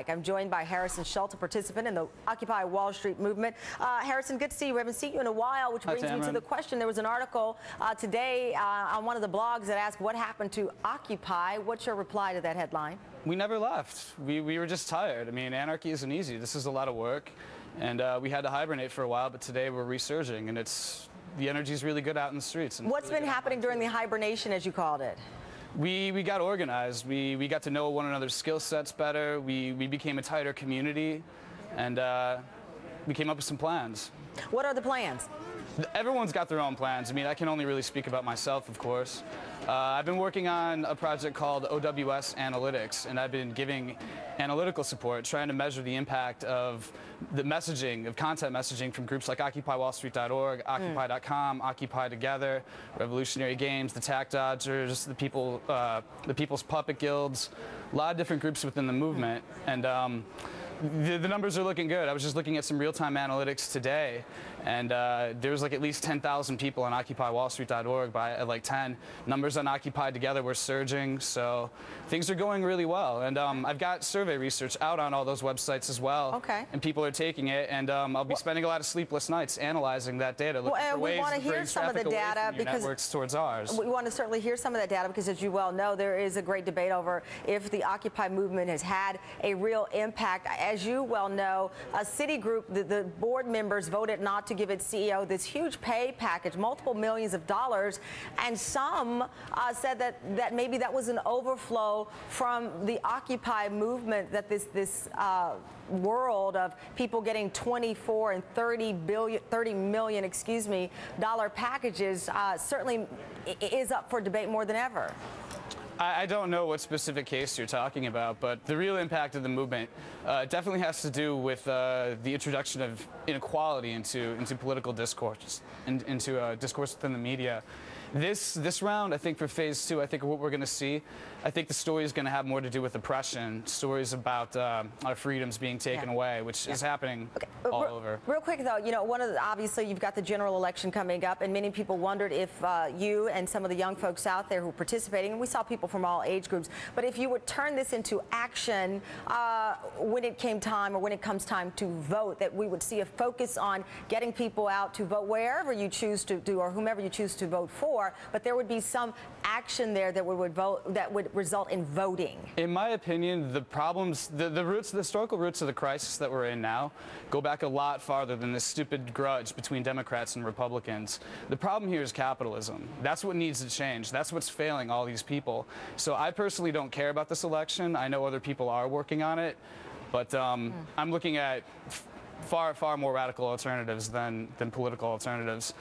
like. I'm joined by Harrison Schultz, a participant in the Occupy Wall Street movement. Harrison, good to see you. We haven't seen you in a while, which brings me to the question. There was an article today on one of the blogs that asked what happened to Occupy. What's your reply to that headline? We never left. We were just tired. I mean, anarchy isn't easy. This is a lot of work, and we had to hibernate for a while, but today we're resurging, and the energy's really good out in the streets. And what's been happening during the hibernation, as you called it? We got organized. We got to know one another's skill sets better. We became a tighter community, and we came up with some plans. What are the plans? Everyone's got their own plans. I mean, I can only really speak about myself, of course. I've been working on a project called OWS Analytics, and I've been giving analytical support, trying to measure the impact of the messaging, of content messaging from groups like OccupyWallStreet.org, Occupy.com, Occupy Together, Revolutionary Games, the Tack Dodgers, the People's Puppet Guilds, a lot of different groups within the movement, and the numbers are looking good. I was just looking at some real-time analytics today, and there's like at least 10,000 people on OccupyWallStreet.org by like 10. Numbers on Occupy Together were surging, so things are going really well. And I've got survey research out on all those websites as well. Okay. And people are taking it, and I'll be spending a lot of sleepless nights analyzing that data, looking for ways to bring traffic away from your networks towards ours. We want to certainly hear some of that data because, as you well know, there is a great debate over if the Occupy movement has had a real impact. As you well know, Citigroup, the board members voted not to give its CEO this huge pay package, multiple millions of dollars, and some said that maybe that was an overflow from the Occupy movement, that this world of people getting 24 and 30 million, excuse me, dollar packages certainly is up for debate more than ever. I don't know what specific case you're talking about, but the real impact of the movement definitely has to do with the introduction of inequality into political discourse, into discourse within the media. This round, I think for phase 2, I think what we're going to see, I think the story is going to have more to do with oppression, stories about our freedoms being taken away, which is happening all over. Real quick, though, you know, obviously you've got the general election coming up, and many people wondered if you and some of the young folks out there who are participating, and we saw people from all age groups, but if you would turn this into action when it comes time to vote, that we would see a focus on getting people out to vote wherever you choose to do or whomever you choose to vote for. But there would be some action there that would result in voting. In my opinion, the problems, the historical roots of the crisis that we're in now go back a lot farther than this stupid grudge between Democrats and Republicans. The problem here is capitalism. That's what needs to change. That's what's failing all these people. So I personally don't care about this election. I know other people are working on it, but I'm looking at far more radical alternatives than political alternatives.